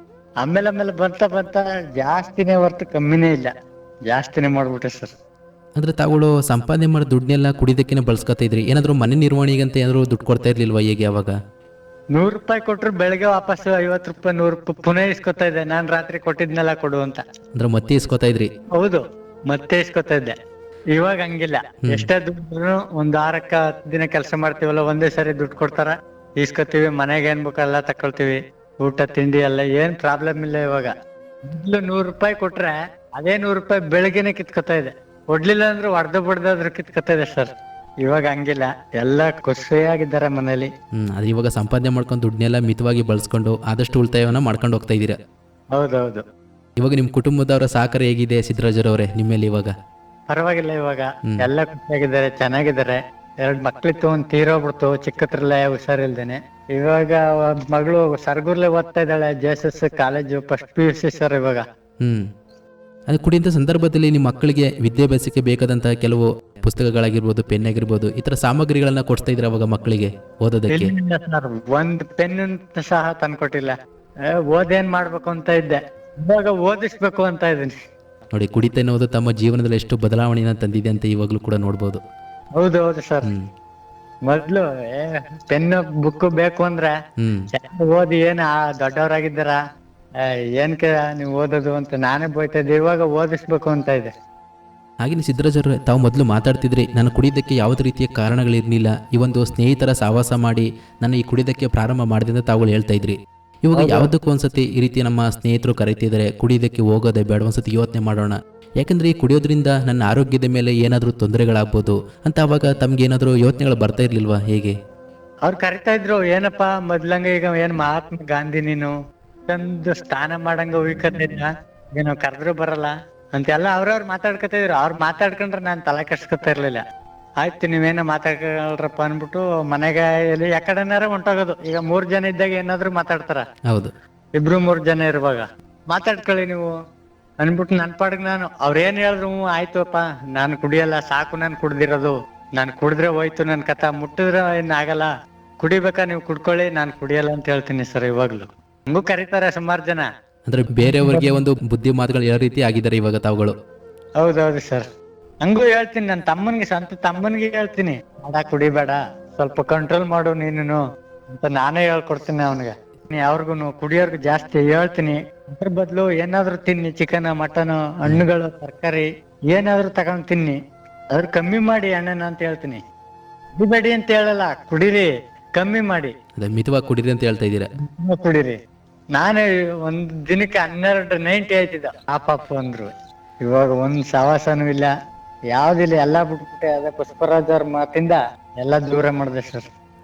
ಆಮೇಲೆ ಬಂತ ಜಾಸ್ತಿನೇ ಹೊರ್ತು ಕಮ್ಮಿನೇ ಇಲ್ಲ, ಜಾಸ್ತಿನೇ ಮಾಡ್ಬಿಟ್ಟೆ ಸರ್. ಅಂದ್ರೆ ತಾವುಗಳು ಸಂಪಾದನೆ ಮಾಡೋ ದುಡ್ಡನ್ನೆಲ್ಲ ಕುಡಿದಕ್ಕೆ ಬಳಸ್ಕೊತಾ ಇದ್ರಿ? ಏನಾದ್ರು ಮನೆ ನಿರ್ವಹಣೆಗಂತ ಏನಾದ್ರು ದುಡ್ಡು ಕೊಡ್ತಾ ಇರ್ಲಿಲ್ವಾ ಹೇಗೆ ಅವಾಗ? 100 ರೂಪಾಯಿ ಕೊಟ್ರು ಬೆಳಗ್ಗೆ ವಾಪಸ್ 50 ರೂಪಾಯಿ 100 ರೂಪಾಯಿ ಪುನಃ ಇಸ್ಕೊತಾ ಇದ್ದೆ, ನಾನ್ ರಾತ್ರಿ ಕೊಟ್ಟಿದ್ನೆಲ್ಲ ಕೊಡು ಅಂತ. ಅಂದ್ರೆ ಮತ್ತೆ ಇಸ್ಕೊತಾ ಇದ್ರಿ. ಹೌದು, ಮತ್ತೆ ಇಸ್ಕೊತಾ ಇದ್ದೆ. ಇವಾಗ ಹಂಗಿಲ್ಲ. ಎಷ್ಟೇ ದುಡ್ಡು ಒಂದ್ ವಾರಕ್ಕ 10 ದಿನ ಕೆಲಸ ಮಾಡ್ತೀವಲ್ಲ, ಒಂದೇ ಸರಿ ದುಡ್ಡು ಕೊಡ್ತಾರ, ಇಸ್ಕೊತೀವಿ, ಮನೆಗೆ ಏನ್ ಬೇಕೋ ಎಲ್ಲ ತಕೊಳ್ತೀವಿ, ಊಟ ತಿಂಡಿ ಎಲ್ಲ ಏನ್ ಪ್ರಾಬ್ಲಮ್ ಇಲ್ಲ ಇವಾಗ. ಮೊದ್ಲು 100 ರೂಪಾಯಿ ಕೊಟ್ರೆ ಅದೇ 100 ರೂಪಾಯಿ ಬೆಳಗ್ಗೆನೆ ಕಿತ್ಕೊತಾ ಇದೆ, ಕೊಡ್ಲಿಲ್ಲ ಅಂದ್ರೆ ಹೊಡೆದು ಕಿತ್ಕೊತಾ ಇದೆ ಸರ್. ಇವಾಗ ಹಂಗಿಲ್ಲ, ಎಲ್ಲ ಖುಷಿಯಾಗಿದ್ದಾರೆ ಮನೇಲಿ. ಅದು ಇವಾಗ ಸಂಪಾದನೆ ಮಾಡ್ಕೊಂಡು ದುಡ್ಡನ್ನೆಲ್ಲ ಮಿತವಾಗಿ ಬಳಸ್ಕೊಂಡು ಆದಷ್ಟು ಉಳಿತಾಯವನ್ನ ಮಾಡ್ಕೊಂಡು ಹೋಗ್ತಾ ಇದ್ದೀರಾ. ಹೌದೌದು. ಇವಾಗ ನಿಮ್ಮ ಕುಟುಂಬದವರ ಸಹಕಾರ ಹೇಗಿದೆ ಸಿದ್ದರಾಜರವರೇ ನಿಮ್ಮೇಲೆ ಇವಾಗ? ಪರವಾಗಿಲ್ಲ, ಇವಾಗ ಎಲ್ಲ ಖುಷಿಯಾಗಿದ್ದಾರೆ, ಚೆನ್ನಾಗಿದ್ದಾರೆ. 2 ಮಕ್ಳಿತ್ತು, ಒಂದ್ ತೀರೋಗ್ಬಿಡ್ತು ಚಿಕ್ಕತ್ರಲ್ಲೇ ಹುಷಾರಿಲ್ದೇನೆ. ಇವಾಗ ಒಂದ್ ಮಗಳು ಸರ್ಗೂರ್ಲೆ ಓದ್ತಾ ಇದ್ದಾಳೆ, JSS college, first PUC sir ಇವಾಗ. ಅದು ಕುಡಿಯಂಥ ಸಂದರ್ಭದಲ್ಲಿ ನಿಮ್ಮ ಮಕ್ಕಳಿಗೆ ವಿದ್ಯಾಭ್ಯಾಸಕ್ಕೆ ಬೇಕಾದಂತಹ ಕೆಲವು ಪುಸ್ತಕಗಳಾಗಿರ್ಬೋದು, ಪೆನ್ ಆಗಿರ್ಬೋದು, ಈ ಥರ ಸಾಮಗ್ರಿಗಳನ್ನ ಕೊಡ್ತಾ ಇದ್ರೆ ಅವಾಗ ಮಕ್ಕಳಿಗೆ ಓದೋದಕ್ಕೆ? ಇಲ್ಲ ಸರ್, ಒಂದ್ ಪೆನ್ ಸಹ ತಂದ್ಕೊಟ್ಟಿಲ್ಲ. ಓದೇನ್ ಮಾಡ್ಬೇಕು ಅಂತ ಇದ್ದೆ, ಇವಾಗ ಓದಿಸ್ಬೇಕು ಅಂತ ಇದೀನಿ. ನೋಡಿ, ಕುಡಿತ ಎನ್ನುವುದು ತಮ್ಮ ಜೀವನದಲ್ಲಿ ಎಷ್ಟು ಬದಲಾವಣೆಯನ್ನು ತಂದಿದೆ ಅಂತ ಇವಾಗಲೂ ಕೂಡ ನೋಡ್ಬೋದು. ಹೌದೌದು ಸರ್. ಮೊದ್ಲು ಪೆನ್ ಬುಕ್ ಬೇಕು ಅಂದ್ರೆ ಓದಿ ಏನ್ ದೊಡ್ಡವರಾಗಿದ್ದಾರ, ಏನ್ಕೆ ನೀವು ಓದೋದು ಅಂತ ನಾನೇ ಬೋಯ್ತಾ ಇದ್ದೆ. ಇವಾಗ ಓದಿಸ್ಬೇಕು ಅಂತ ಇದೆ. ಹಾಗೆಯೇ ಸಿದ್ದರಾಜರು, ತಾವು ಮೊದಲು ಮಾತಾಡ್ತಿದ್ರಿ, ನಾನು ಕುಡಿಯೋದಕ್ಕೆ ಯಾವುದೇ ರೀತಿಯ ಕಾರಣಗಳಿರಲಿಲ್ಲ, ಈ ಒಂದು ಸ್ನೇಹಿತರ ಸಹವಾಸ ಮಾಡಿ ನಾನು ಈ ಕುಡಿಯೋದಕ್ಕೆ ಪ್ರಾರಂಭ ಮಾಡಿದೆ ಅಂತ ತಾವುಗಳು ಹೇಳ್ತಾ ಇದ್ರಿ. ಇವಾಗ ಯಾವುದಕ್ಕೂ ಒಂದ್ಸತಿ ಈ ರೀತಿ ನಮ್ಮ ಸ್ನೇಹಿತರು ಕರೀತಿದ್ದಾರೆ, ಕುಡಿಯೋದಕ್ಕೆ ಹೋಗೋದೇ ಬೇಡ, ಒಂದ್ಸತಿ ಯೋಚನೆ ಮಾಡೋಣ, ಯಾಕಂದರೆ ಈ ಕುಡಿಯೋದ್ರಿಂದ ನನ್ನ ಆರೋಗ್ಯದ ಮೇಲೆ ಏನಾದರೂ ತೊಂದರೆಗಳಾಗ್ಬೋದು ಅಂತ ಅವಾಗ ತಮ್ಗೇನಾದರೂ ಯೋಚನೆಗಳು ಬರ್ತಾ ಇರ್ಲಿಲ್ವಾ, ಹೇಗೆ? ಅವ್ರು ಕರಿತಾ ಇದ್ರು, ಏನಪ್ಪಾ ಮೊದ್ಲಂಗ ಈಗ ಏನ್ ಮಹಾತ್ಮ ಗಾಂಧಿ ನೀನು ಒಂದು ಸ್ನಾನ ಮಾಡಂಗ ಉಯ್ಕತ್ತಿದ್ದ, ಏನು ಕರೆದ್ರು ಬರಲ್ಲ ಅಂತೆಲ್ಲ ಅವ್ರವ್ರು ಮಾತಾಡ್ಕೊತಾ ಇದ್ರು. ಅವ್ರು ಮಾತಾಡ್ಕೊಂಡ್ರೆ ನಾನ್ ತಲೆ ಕೆಡ್ಸ್ಕೊತಾ ಇರ್ಲಿಲ್ಲ. ಆಯ್ತು ನೀವೇನೋ ಮಾತಾಡ್ಕೊಳ್ರಪ್ಪ ಅನ್ಬಿಟ್ಟು ಮನೆಗೆ ಎಲ್ಲಿ ಯಾಕಡೆನಾರ ಹೊಂಟೋಗೋದು. ಈಗ 3 ಜನ ಇದ್ದಾಗ ಏನಾದ್ರು ಮಾತಾಡ್ತಾರ? ಹೌದು. 2-3 ಜನ ಇರುವಾಗ ಮಾತಾಡ್ಕೊಳ್ಳಿ ನೀವು ಅನ್ಬಿಟ್ಟು ನನ್ ಪಾಡಿಗೆ ನಾನು, ಅವ್ರೇನ್ ಹೇಳಿದ್ರು ಆಯ್ತುಪ್ಪ, ನಾನ್ ಕುಡಿಯಲ್ಲ, ಸಾಕು ನಾನ್ ಕುಡ್ದಿರೋದು, ನಾನ್ ಕುಡಿದ್ರೆ ಹೋಯ್ತು ನನ್ ಕಥಾ, ಮುಟ್ಟಿದ್ರೆ ಏನ್ ಆಗಲ್ಲ, ಕುಡಿಬೇಕಾ ನೀವು ಕುಡ್ಕೊಳ್ಳಿ, ನಾನ್ ಕುಡಿಯಲ್ಲ ಅಂತ ಹೇಳ್ತೀನಿ ಸರ್. ಇವಾಗ್ಲು ಹಂಗೂ ಕರೀತಾರೆ ಸುಮಾರು ಜನ. ಅಂದ್ರೆ ಬೇರೆಯವ್ರಿಗೆ ಒಂದು ಬುದ್ಧಿ ಮಾತುಗಳು ಯಾವ ರೀತಿ ಆಗಿದ್ದಾರೆ ಇವಾಗ ತಾವುಗಳು? ಹೌದೌದು ಸರ್. ಹಂಗೂ ಹೇಳ್ತೀನಿ, ನನ್ನ ತಮ್ಮನ್ಗೆ, ಸ್ವಂತ ತಮ್ಮನ್ಗೆ ಹೇಳ್ತೀನಿ, ಬೇಡ ಕುಡಿಬೇಡ, ಸ್ವಲ್ಪ ಕಂಟ್ರೋಲ್ ಮಾಡು ನೀನು ಅಂತ ನಾನೇ ಹೇಳ್ಕೊಡ್ತೀನಿ ಅವನಿಗೆ. ಅವ್ರಿಗೂ ಕುಡಿಯೋರ್ಗು ಜಾಸ್ತಿ ಹೇಳ್ತೀನಿ, ಅದ್ರ ಬದಲು ಏನಾದ್ರು ತಿನ್ನಿ, ಚಿಕನ್, ಮಟನ್, ಹಣ್ಣುಗಳು, ತರಕಾರಿ ಏನಾದ್ರು ತಗೊಂಡ್ ತಿನ್ನಿ, ಅದ್ರ ಕಮ್ಮಿ ಮಾಡಿ ಅಣ್ಣನ ಅಂತ ಹೇಳ್ತೀನಿ. ಕುಡಿಬೇಡಿ ಅಂತ ಹೇಳಲ್ಲ, ಕುಡೀರಿ, ಕಮ್ಮಿ ಮಾಡಿ, ಮಿತವಾಗಿ ಕುಡೀರಿ ಅಂತ ಹೇಳ್ತಾ ಇದ್ದೀರಾ? ಕುಡೀರಿ. ನಾನೇ ಒಂದ್ ದಿನಕ್ಕೆ 1290 ಆಯ್ತಿದ್ದ ಪಾಪ ಅಂದ್ರು. ಇವಾಗ ಒಂದ್ ಸವಾಸನೂ ಇಲ್ಲ, ಯಾವ್ದಿಲ್ಲ, ಎಲ್ಲಾ ಬಿಟ್ಬಿಟ್ಟೆ. ಅದೇ ಪುಷ್ಪರಾಜ್ ಅವ್ರ ಮಾತಿಂದ ಎಲ್ಲಾ ದೂರ ಮಾಡಿದೆ ಸರ್.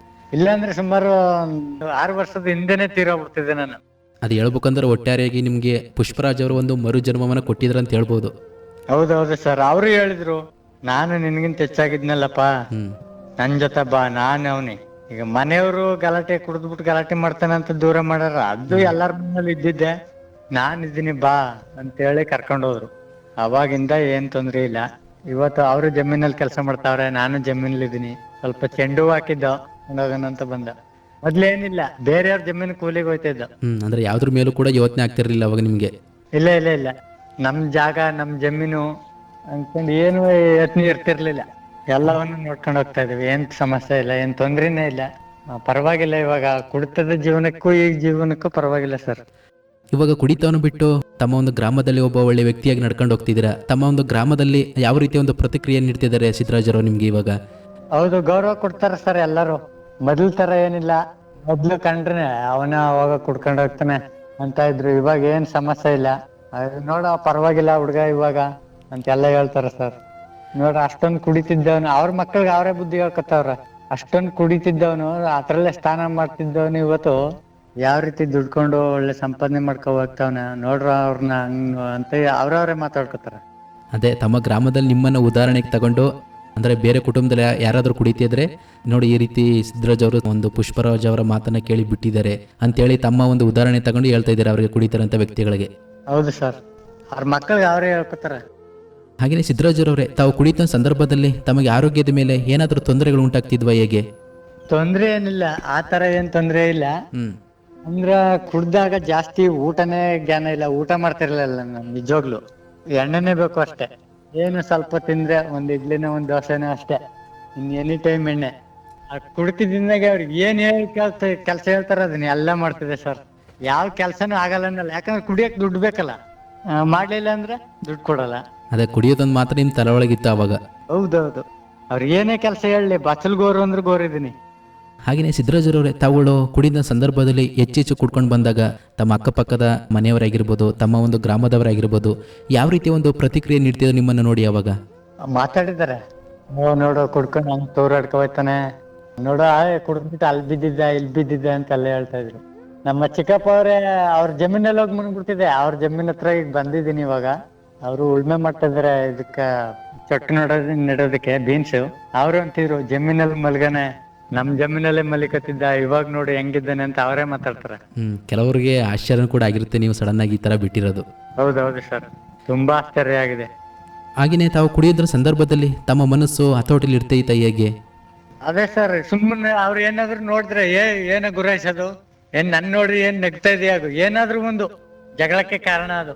ಇಲ್ಲಾಂದ್ರೆ ಸುಮಾರು 6 ವರ್ಷದ ಹಿಂದೆನೆ ತೀರೋಗ್ಬಿಡ್ತಿದ್ದೆ ನಾನು. ಅದು ಹೇಳ್ಬೇಕಂದ್ರೆ ಒಟ್ಟಾರೆಯಾಗಿ ನಿಮ್ಗೆ ಪುಷ್ಪರಾಜ್ ಅವರು ಒಂದು ಮರು ಜನ್ಮವನ್ನ ಕೊಟ್ಟಿದ್ರ ಅಂತ ಹೇಳ್ಬೋದು. ಹೌದೌದು ಸರ್. ಅವರು ಹೇಳಿದ್ರು, ನಾನು ನಿನ್ಗಿಂತ ಹೆಚ್ಚಾಗಿದ್ನಲ್ಲಪ್ಪ, ನನ್ ಜೊತೆ ಬಾ, ನಾನು ಅವನಿ. ಈಗ ಮನೆಯವರು ಗಲಾಟೆ ಕುಡಿದ್ಬಿಟ್ಟು ಗಲಾಟೆ ಮಾಡ್ತಾನೆ ಅಂತ ದೂರ ಮಾಡಾರ, ಅದು ಎಲ್ಲಾರ ಮನೇಲಿ ಇದ್ದಿದ್ದೆ, ನಾನ್ ಇದ್ದೀನಿ ಬಾ ಅಂತ ಹೇಳಿ ಕರ್ಕೊಂಡ್ ಹೋದ್ರು. ಅವಾಗಿಂದ ಏನ್ ತೊಂದ್ರೆ ಇಲ್ಲ. ಇವತ್ತು ಅವರು ಜಮೀನಲ್ಲಿ ಕೆಲಸ ಮಾಡ್ತಾವ್ರೆ, ನಾನು ಜಮೀನಲ್ಲಿ ಇದೀನಿ. ಸ್ವಲ್ಪ ಚೆಂಡು ಹಾಕಿದ್ದ ಹೋಗೋಣಂತ ಬಂದ. ಮೊದ್ಲೇನಿಲ್ಲ, ಬೇರೆಯವ್ರ ಜಮೀನು ಕೂಲಿಗೆ ಹೋಯ್ತಾ ಇದ್ದ. ಅಂದ್ರೆ ಯಾವ್ದ್ರ ಮೇಲೂ ಕೂಡ ಯೋಚನೆ ಆಗ್ತಿರ್ಲಿಲ್ಲ ಅವಾಗ ನಿಮ್ಗೆ? ಇಲ್ಲ ಇಲ್ಲ ಇಲ್ಲ, ನಮ್ ಜಾಗ, ನಮ್ ಜಮೀನು ಅನ್ಕೊಂಡು ಏನು ಯತ್ನ ಇರ್ತಿರ್ಲಿಲ್ಲ. ಎಲ್ಲವನ್ನು ನೋಡ್ಕೊಂಡು ಹೋಗ್ತಾ ಇದೀವಿ, ಏನ್ ಸಮಸ್ಯೆ ಇಲ್ಲ, ಏನ್ ತೊಂದ್ರೆನೇ ಇಲ್ಲ, ಪರವಾಗಿಲ್ಲ. ಇವಾಗ ಕುಡಿತದ ಜೀವನಕ್ಕೂ ಈ ಜೀವನಕ್ಕೂ ಪರವಾಗಿಲ್ಲ ಸರ್. ಇವಾಗ ಕುಡಿತವನ್ನು ಬಿಟ್ಟು ತಮ್ಮ ಒಂದು ಗ್ರಾಮದಲ್ಲಿ ಒಬ್ಬ ಒಳ್ಳೆ ವ್ಯಕ್ತಿಯಾಗಿ ನಡ್ಕೊಂಡು ಹೋಗ್ತಿದ್ದೀರಾ. ತಮ್ಮ ಒಂದು ಗ್ರಾಮದಲ್ಲಿ ಯಾವ ರೀತಿಯ ಒಂದು ಪ್ರತಿಕ್ರಿಯೆ ನೀಡ್ತಿದ್ದಾರೆ ಸಿದ್ದರಾಜರು ನಿಮ್ಗೆ ಇವಾಗ? ಹೌದು, ಗೌರವ ಕೊಡ್ತಾರ ಸರ್ ಎಲ್ಲರೂ. ಮೊದ್ಲ ತರ ಏನಿಲ್ಲ, ಮೊದ್ಲು ಕಂಡ್ರೆ ಅವನ ಅವಾಗ ಕುಡ್ಕೊಂಡು ಹೋಗ್ತಾನೆ ಅಂತ ಇದ್ರು. ಇವಾಗ ಏನ್ ಸಮಸ್ಯೆ ಇಲ್ಲ, ನೋಡ ಪರವಾಗಿಲ್ಲ ಹುಡ್ಗ ಇವಾಗ ಅಂತೆಲ್ಲ ಹೇಳ್ತಾರ ಸರ್. ನೋಡ್ರ, ಅಷ್ಟೊಂದು ಕುಡಿತಿದ್ದವನು, ಅವ್ರ ಮಕ್ಳಿಗೆ ಅವರೇ ಬುದ್ಧಿ ಹೇಳ್ಕೊತಾವ್ರ. ಅಷ್ಟೊಂದು ಕುಡಿತಿದ್ದವನು, ಅದ್ರಲ್ಲೇ ಸ್ನಾನ ಮಾಡ್ತಿದ್ದವನು, ಇವತ್ತು ಯಾವ ರೀತಿ ದುಡ್ಕೊಂಡು ಒಳ್ಳೆ ಸಂಪಾದನೆ ಮಾಡ್ಕೊ ಹೋಗ್ತಾವನ ನೋಡ್ರ ಅವ್ರನ್ನ ಅಂತ ಅವ್ರವ್ರೇ ಮಾತಾಡ್ಕೊತಾರ. ಅದೇ ತಮ್ಮ ಗ್ರಾಮದಲ್ಲಿ ನಿಮ್ಮನ್ನ ಉದಾಹರಣೆಗೆ ತಗೊಂಡು, ಅಂದ್ರೆ ಬೇರೆ ಕುಟುಂಬದಲ್ಲಿ ಯಾರಾದ್ರೂ ಕುಡಿತಿದ್ರೆ ನೋಡಿ, ಈ ರೀತಿ ಸಿದ್ದರಾಜ್ ಅವರು ಒಂದು ಪುಷ್ಪರಾಜ್ ಅವರ ಮಾತನ್ನ ಕೇಳಿ ಬಿಟ್ಟಿದ್ದಾರೆ ಅಂತೇಳಿ ತಮ್ಮ ಒಂದು ಉದಾಹರಣೆ ತಗೊಂಡು ಹೇಳ್ತಾ ಇದ್ದಾರೆ ಅವರಿಗೆ ಕುಡಿತಾರಂತ ವ್ಯಕ್ತಿಗಳಿಗೆ. ಹೌದು ಸರ್, ಅವ್ರ ಮಕ್ಕಳಿಗೆ ಅವರೇ ಹೇಳ್ಕೊತಾರ. ಹಾಗೇನೆ ಸಿದ್ದರಾಜರವರೇ, ತಾವು ಕುಡಿತ ಸಂದರ್ಭದಲ್ಲಿ ತಮಗೆ ಆರೋಗ್ಯದ ಮೇಲೆ ಏನಾದರೂ ತೊಂದರೆಗಳು ಉಂಟಾಗ್ತಿದ್ವಾ, ಹೇಗೆ? ತೊಂದ್ರೆ ಏನಿಲ್ಲ, ಆ ತರ ಏನ್ ತೊಂದ್ರೆ ಇಲ್ಲ. ಅಂದ್ರ ಕುಡ್ದಾಗ ಜಾಸ್ತಿ ಊಟನೇ ಜ್ಞಾನ ಇಲ್ಲ, ಊಟ ಮಾಡ್ತಿರ್ಲಿಲ್ಲ ನಾನು ನಿಜವಾಗ್ಲು. ಎಣ್ಣೆನೆ ಬೇಕು ಅಷ್ಟೇ, ಏನು ಸ್ವಲ್ಪ ತಿಂದ್ರೆ ಒಂದ್ ಇಡ್ಲಿನ ಒಂದ್ ದೋಸೆನೋ ಅಷ್ಟೇ, ಇನ್ ಎನಿ ಟೈಮ್ ಎಣ್ಣೆ. ಕುಡಿತಿದ್ದಾಗ ಅವ್ರಿಗೆ ಏನ್ ಹೇಳಿ ಕೆಲ್ಸ ಹೇಳ್ತಾರ ಅದನ್ನ ಎಲ್ಲ ಮಾಡ್ತಿದೆ ಸರ್. ಯಾವ ಕೆಲ್ಸನೂ ಆಗಲ್ಲ ಅನ್ನಲ್ಲ, ಯಾಕಂದ್ರೆ ಕುಡಿಯಕ್ ದುಡ್ಡು ಬೇಕಲ್ಲ. ಮಾಡ್ಲಿಲ್ಲ ಅಂದ್ರೆ ದುಡ್ಡು ಕೊಡಲ್ಲ. ಅದೇ ಕುಡಿಯೋದೊಂದು ಮಾತ್ರ ನಿಮ್ಮ ತಲೆ ಒಳಗಿತ್ತು ಅವಾಗ. ಹೌದೌದು, ಅವ್ರ ಏನೇ ಕೆಲಸ ಹೇಳಲಿ, ಬಚ್ಚಲ್ ಗೋರು ಅಂದ್ರೆ ಗೋರಿದ್ದೀನಿ. ಹಾಗೆಯೇ ಸಿದ್ದರಾಜರವರೇ, ತಾವುಗಳು ಕುಡಿದ ಸಂದರ್ಭದಲ್ಲಿ ಹೆಚ್ಚೆಚ್ಚು ಕುಡ್ಕೊಂಡು ಬಂದಾಗ ತಮ್ಮ ಅಕ್ಕಪಕ್ಕದ ಮನೆಯವರಾಗಿರ್ಬೋದು, ತಮ್ಮ ಒಂದು ಗ್ರಾಮದವರಾಗಿರ್ಬೋದು, ಯಾವ ರೀತಿ ಒಂದು ಪ್ರತಿಕ್ರಿಯೆ ನೀಡ್ತಿದ್ರು ನಿಮ್ಮನ್ನು ನೋಡಿ ಅವಾಗ? ಮಾತಾಡಿದ್ದಾರೆ, ನೋಡು ಕುಡ್ಕೊಂಡು ಹಂಗ್ ತೋರಾಡ್ಕೊ ಹೋಯ್ತಾನೆ, ನೋಡು ಕುಡ್ದ್ಬಿಟ್ಟು ಅಲ್ಲಿ ಬಿದ್ದಿದ್ದ ಇಲ್ಲಿ ಬಿದ್ದಿದ್ದೆ ಅಂತೆಲ್ಲ ಹೇಳ್ತಾ ಇದ್ರು. ನಮ್ಮ ಚಿಕ್ಕಪ್ಪ ಅವ್ರ ಜಮೀನಲ್ಲಿ ಹೋಗಿ ಮುನ್ಬಿಟ್ಟಿದೆ. ಅವ್ರ ಜಮೀನ್ ಹತ್ರ ಈಗ ಬಂದಿದ್ದೀನಿ ಇವಾಗ. ಅವರು ಉಳ್ಮೆ ಮಾಡ್ತಾ ಇದಾರೆ ಇದಕ್ಕ ಚೊಟ್ಟು ನೆಡೋದಕ್ಕೆ ಬೀನ್ಸ್. ಅವ್ರು ಅಂತಿದ್ರು ಜಮೀನಲ್ಲಿ ಮಲ್ಗನೆ, ನಮ್ ಜಮೀನಲ್ಲೇ ಮಲಿಕತ್ತಿದ್ದ, ಇವಾಗ ನೋಡಿ ಹೆಂಗಿದ್ದಾನೆ ಅಂತ ಅವರೇ ಮಾತಾಡ್ತಾರೆ. ಕೆಲವರಿಗೆ ಆಶ್ಚರ್ಯ ಕೂಡ ಆಗಿರುತ್ತೆ ನೀವು ಸಡನ್ ಆಗಿ ಈ ತರ ಬಿಟ್ಟಿರೋದು. ಹೌದೌದು ಸರ್, ತುಂಬಾ ಆಶ್ಚರ್ಯ ಆಗಿದೆ. ಹಾಗೆಯೇ ತಾವು ಕುಡಿಯೋದ್ರ ಸಂದರ್ಭದಲ್ಲಿ ತಮ್ಮ ಮನಸ್ಸು ಹತೋಟಿಲಿ ಇರ್ತೈತ ಹೇಗೆ? ಅದೇ ಸರ್, ಸುಮ್ಮನೆ ಅವ್ರು ಏನಾದ್ರು ನೋಡಿದ್ರೆ ಏನ ಗುರಾಯಿಸೋದು, ಏನ್ ನನ್ ನೋಡ್ರಿ ಏನ್ ನೆಗ್ತಾ ಇದೆಯಾಗು, ಏನಾದ್ರು ಒಂದು ಜಗಳಕ್ಕೆ ಕಾರಣ ಅದು.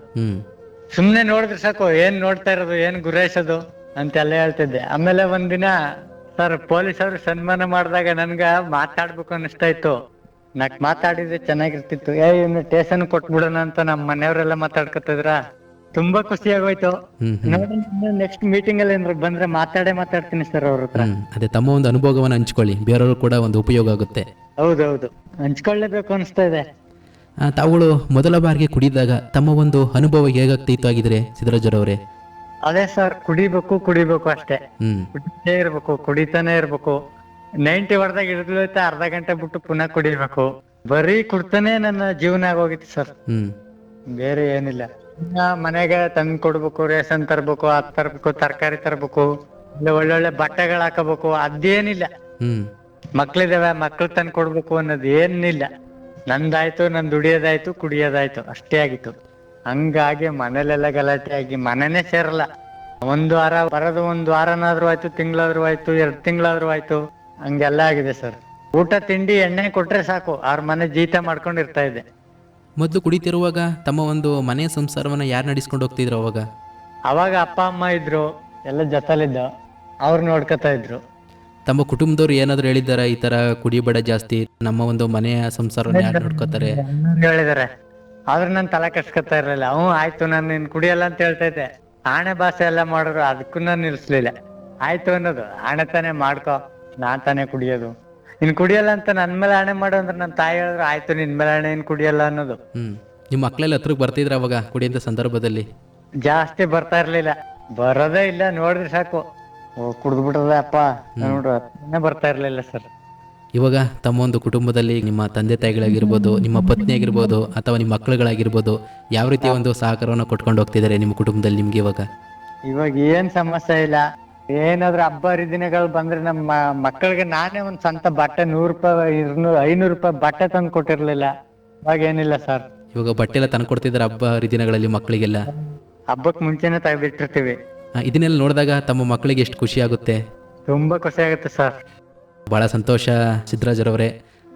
ಸುಮ್ನೆ ನೋಡಿದ್ರೆ ಸಾಕು, ಏನ್ ನೋಡ್ತಾ ಇರೋದು, ಏನ್ ಗುರಾಯಿಸೋದು ಅಂತೆಲ್ಲ ಹೇಳ್ತಿದ್ದೆ. ಆಮೇಲೆ ಒಂದಿನ ಸರ್ ಪೊಲೀಸ್ ಅವ್ರು ಸನ್ಮಾನ ಮಾಡಿದಾಗ ನನ್ಗ ಮಾತಾಡ್ಬೇಕು ಅನಿಸ್ತಾ ಇತ್ತು. ಮಾತಾಡಿದ್ರೆ ಚೆನ್ನಾಗಿರ್ತಿತ್ತು. ಇನ್ನು ಸ್ಟೇಷನ್ ಕೊಟ್ಬಿಡೋಣ ಅಂತ ನಮ್ಮ ಮನೆಯವರೆಲ್ಲ ಮಾತಾಡ್ಕೊತಿದ್ರ. ತುಂಬಾ ಖುಷಿ ಆಗೋಯ್ತು. ನೋಡಿ, ನೆಕ್ಸ್ಟ್ ಮೀಟಿಂಗ್ ಅಲ್ಲಿ ಏನಾದ್ರು ಬಂದ್ರೆ ಮಾತಾಡ್ತೀನಿ ಸರ್ ಅವ್ರ ಹತ್ರ. ಅದೇ ತಮ್ಮ ಒಂದು ಅನುಭವವನ್ನು ಹಂಚ್ಕೊಳ್ಳಿ, ಬೇರೆಯವರು ಕೂಡ ಒಂದು ಉಪಯೋಗ ಆಗುತ್ತೆ. ಹೌದೌದು, ಹಂಚ್ಕೊಳ್ಳೇಬೇಕು ಅನಿಸ್ತಾ ಇದೆ. ತಾವುಗಳು ಮೊದಲ ಬಾರಿಗೆ ಕುಡಿದಾಗ ತಮ್ಮ ಒಂದು ಅನುಭವ ಹೇಗಾಗ್ತಿತ್ತು ಆಗಿದ್ರೆ ಸಿದ್ದರಾಜರವರೇ? ಅದೇ ಸರ್, ಕುಡಿಬೇಕು ಅಷ್ಟೇ. ಕುಡಿತಾನೆ ಇರ್ಬೇಕು. 90 ಹೊಡೆದಾಗ ಹಿಡಿದ್ಲೈತೆ, ಅರ್ಧ ಗಂಟೆ ಬಿಟ್ಟು ಪುನಃ ಕುಡಿಬೇಕು. ಬರೀ ಕುಡ್ತಾನೆ ನನ್ನ ಜೀವನ ಆಗೋಗಿತ್ತು ಸರ್, ಬೇರೆ ಏನಿಲ್ಲ. ಮನೆಗೆ ತಂದ್ ಕೊಡ್ಬೇಕು, ರೇಷನ್ ತರ್ಬೇಕು, ಅದ್ ತರ್ಬೇಕು, ತರಕಾರಿ ತರ್ಬೇಕು, ಒಳ್ಳೊಳ್ಳೆ ಬಟ್ಟೆಗಳು ಹಾಕಬೇಕು, ಅದೇನಿಲ್ಲ. ಮಕ್ಳಿದಾವೆ, ಮಕ್ಳು ತಂದ್ ಕೊಡ್ಬೇಕು ಅನ್ನೋದು ಏನಿಲ್ಲ. ನಂದಾಯ್ತು, ನನ್ ದುಡಿಯೋದಾಯ್ತು, ಕುಡಿಯೋದಾಯ್ತು, ಅಷ್ಟೇ ಆಗಿತ್ತು. ಹಂಗಾಗಿ ಮನೇಲೆಲ್ಲ ಗಲಾಟೆ ಆಗಿ ಮನೆನೇ ಸೇರಲ್ಲ. ಒಂದ್ ವಾರ ಬರೋದು, ಒಂದ್ ವಾರನಾದ್ರೂ ಆಯ್ತು, ತಿಂಗಳಾದ್ರೂ ಆಯ್ತು, 2 ತಿಂಗಳಾದ್ರೂ ಆಯ್ತು, ಹಂಗೆಲ್ಲ ಆಗಿದೆ ಸರ್. ಊಟ ತಿಂಡಿ ಎಣ್ಣೆ ಕೊಟ್ರೆ ಸಾಕು, ಅವ್ರ ಮನೆ ಜೀತ ಮಾಡ್ಕೊಂಡಿರ್ತಾ ಇದ್ದೆ. ಮೊದಲು ಕುಡಿತಿರುವಾಗ ತಮ್ಮ ಒಂದು ಮನೆಯ ಸಂಸಾರವನ್ನ ಯಾರು ನಡೆಸ್ಕೊಂಡು ಹೋಗ್ತಿದ್ರು ಅವಾಗ? ಅವಾಗ ಅಪ್ಪ ಅಮ್ಮ ಇದ್ರು, ಎಲ್ಲ ಜೊತೆಲಿದ್ದ, ಅವ್ರು ನೋಡ್ಕೊತಾ ಇದ್ರು. ತಮ್ಮ ಕುಟುಂಬದವ್ರು ಏನಾದ್ರು ಹೇಳಿದಾರ ಈ ತರ ಕುಡಿಬೇಡ ಜಾಸ್ತಿ, ನಮ್ಮ ಒಂದು ಮನೆಯ ಸಂಸಾರವನ್ನ ಯಾರು ನೋಡ್ಕೋತಾರೆ ಹೇಳಿದಾರೆ? ಆದ್ರೆ ನಾನ್ ತಲೆ ಕೆಡ್ಸ್ಕೊತಾ ಇರ್ಲಿಲ್ಲ. ಆಯ್ತು, ನಾನು ನಿನ್ ಕುಡಿಯಲ್ಲ ಅಂತ ಹೇಳ್ತಾ ಇದ್ದೆ. ಆಣೆ ಭಾಷೆ ಎಲ್ಲ ಮಾಡಿದ್ರು, ಅದಕ್ಕೂ ನಾನು ನಿಲ್ಸ್ಲಿಲ್ಲ. ಆಯ್ತು ಅನ್ನೋದು, ಆಣೆ ತಾನೇ ಮಾಡ್ಕೊ, ನಾನ್ ತಾನೇ ಕುಡಿಯೋದು. ಇನ್ ಕುಡಿಯಲ್ಲ ಅಂತ ನನ್ ಮೇಲೆ ಆಣೆ ಮಾಡು ಅಂದ್ರೆ ನನ್ ತಾಯಿ ಹೇಳಿದ್ರು, ಆಯ್ತು ನಿನ್ ಮೇಲೆ ಆಣೆ, ಇನ್ ಕುಡಿಯಲ್ಲ ಅನ್ನೋದು. ನಿಮ್ಮ ಮಕ್ಳೆಲ್ಲ ಹತ್ರಕ್ಕೆ ಬರ್ತಿದ್ರ ಅವಾಗ ಕುಡಿಯಂತ ಸಂದರ್ಭದಲ್ಲಿ? ಜಾಸ್ತಿ ಬರ್ತಾ ಇರ್ಲಿಲ್ಲ, ಬರೋದೇ ಇಲ್ಲ. ನೋಡಿದ್ರೆ ಸಾಕು, ಕುಡ್ದ್ಬಿಟ್ಟದ ಅಪ್ಪ ನೋಡ್ರಿ, ಬರ್ತಾ ಇರ್ಲಿಲ್ಲ ಸರ್. ಇವಾಗ ತಮ್ಮ ಒಂದು ಕುಟುಂಬದಲ್ಲಿ ನಿಮ್ಮ ತಂದೆ ತಾಯಿಗಳಾಗಿರ್ಬೋದು, ನಿಮ್ಮ ಪತ್ನಿ ಆಗಿರ್ಬೋದು, ಅಥವಾ ನಿಮ್ಮ ಮಕ್ಕಳುಗಳಾಗಿರ್ಬೋದು, ಯಾವ ರೀತಿಯ ಒಂದು ಸಹಕಾರವನ್ನು ಕೊಟ್ಕೊಂಡು ಹೋಗ್ತಿದ್ದಾರೆ ನಿಮ್ಮ ಕುಟುಂಬದಲ್ಲಿ ನಿಮ್ಗೆ ಇವಾಗ? ಏನ್ ಸಮಸ್ಯೆ ಇಲ್ಲ. ಏನಾದ್ರು ಹಬ್ಬ ಹರಿದಿನಗಳು ಬಂದ್ರೆ ನಮ್ಮ ಮಕ್ಕಳಿಗೆ ನಾನೇ ಒಂದ್ ಸ್ವಂತ ಬಟ್ಟೆ 100 ರೂಪಾಯಿ 500 ರೂಪಾಯಿ ಬಟ್ಟೆ ತಂದು ಕೊಟ್ಟಿರ್ಲಿಲ್ಲ. ಇವಾಗ ಏನಿಲ್ಲ ಸರ್. ಇವಾಗ ಬಟ್ಟೆ ಎಲ್ಲ ತಂದು ಕೊಡ್ತಿದ್ದಾರೆ ಹಬ್ಬ ಹರಿದಿನಗಳಲ್ಲಿ ಮಕ್ಕಳಿಗೆಲ್ಲ? ಹಬ್ಬಕ್ ಮುಂಚೆನೆ ತೆಗೆದಿಟ್ಟಿರ್ತೀವಿ. ಇದನ್ನೆಲ್ಲ ನೋಡಿದಾಗ ತಮ್ಮ ಮಕ್ಕಳಿಗೆ ಎಷ್ಟು ಖುಷಿ ಆಗುತ್ತೆ? ತುಂಬಾ ಖುಷಿ ಆಗುತ್ತೆ ಸರ್. ಬಹಳ ಸಂತೋಷ ಸಿದ್ದರಾಜರವರೇ.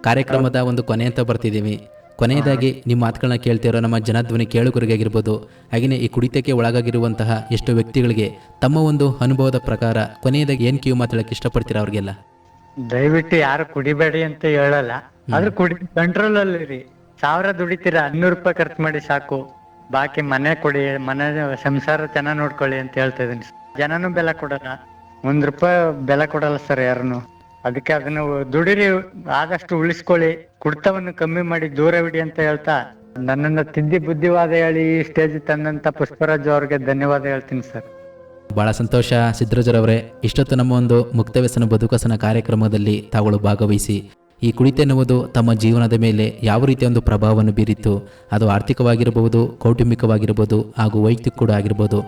ಕಾರ್ಯಕ್ರಮದ ಒಂದು ಕೊನೆ ಅಂತ ಬರ್ತಿದ್ದೀವಿ. ಕೊನೆಯದಾಗಿ ನಿಮ್ಮ ಮಾತುಗಳನ್ನ ಕೇಳ್ತಿರೋ ನಮ್ಮ ಜನಧ್ವನಿ ಕೇಳುಗರಿಗಾಗಿರ್ಬೋದು, ಹಾಗೆಯೇ ಈ ಕುಡಿತಕ್ಕೆ ಒಳಗಾಗಿರುವಂತಹ ಎಷ್ಟು ವ್ಯಕ್ತಿಗಳಿಗೆ ತಮ್ಮ ಒಂದು ಅನುಭವದ ಪ್ರಕಾರ ಕೊನೆಯದಾಗಿ ಏನು ಕಿವಿ ಮಾತಾಡಕ್ಕೆ ಇಷ್ಟಪಡ್ತೀರಾ ಅವ್ರಿಗೆಲ್ಲ? ದಯವಿಟ್ಟು ಯಾರು ಕುಡಿಬೇಡಿ ಅಂತ ಹೇಳಲ್ಲ, ಆದ್ರೆ ಕಂಟ್ರೋಲ್ ಅಲ್ಲಿ ಇರಿ. 1000 ದುಡಿತೀರಾ, 200 ರೂಪಾಯಿ ಖರ್ಚು ಮಾಡಿ ಸಾಕು, ಬಾಕಿ ಮನೆ ಕೊಡಿ, ಮನೆ ಸಂಸಾರ ಚೆನ್ನಾಗ್ ನೋಡ್ಕೊಳ್ಳಿ ಅಂತ ಹೇಳ್ತಾ ಇದೀನಿ. ಜನನು ಬೆಲೆ ಕೊಡಲ್ಲ, 1 ರೂಪಾಯಿ ಬೆಲೆ ಕೊಡಲ್ಲ ಸರ್ ಯಾರನ್ನು. ಅದಕ್ಕೆ ಅದನ್ನ ದುಡಿರಿ, ಆದಷ್ಟು ಉಳಿಸ್ಕೊಳ್ಳಿ, ಕುಡ್ತವನ್ನು ಕಮ್ಮಿ ಮಾಡಿ ದೂರವಿಡಿ ಅಂತ ಹೇಳ್ತಾ, ನನ್ನನ್ನ ತಿದ್ದಿ ಬುದ್ಧಿವಾದ ಹೇಳಿ ಈ ಸ್ಟೇಜ್ ತಂದಂತ ಪುಷ್ಪರಾಜ್ ಅವ್ರಿಗೆ ಧನ್ಯವಾದ ಹೇಳ್ತೀನಿ ಸರ್. ಬಹಳ ಸಂತೋಷ ಸಿದ್ದರಾಜರವರೇ. ಇಷ್ಟೊತ್ತು ನಮ್ಮ ಒಂದು ಮುಕ್ತವ್ಯಸನ ಬದುಕಸನ ಕಾರ್ಯಕ್ರಮದಲ್ಲಿ ತಾವುಗಳು ಭಾಗವಹಿಸಿ ಈ ಕುಡಿತ ಎನ್ನುವುದು ತಮ್ಮ ಜೀವನದ ಮೇಲೆ ಯಾವ ರೀತಿಯ ಒಂದು ಪ್ರಭಾವವನ್ನು ಬೀರಿತ್ತು, ಅದು ಆರ್ಥಿಕವಾಗಿರಬಹುದು, ಕೌಟುಂಬಿಕವಾಗಿರ್ಬೋದು, ಹಾಗೂ ವೈಯಕ್ತಿಕ ಕೂಡ ಆಗಿರ್ಬೋದು,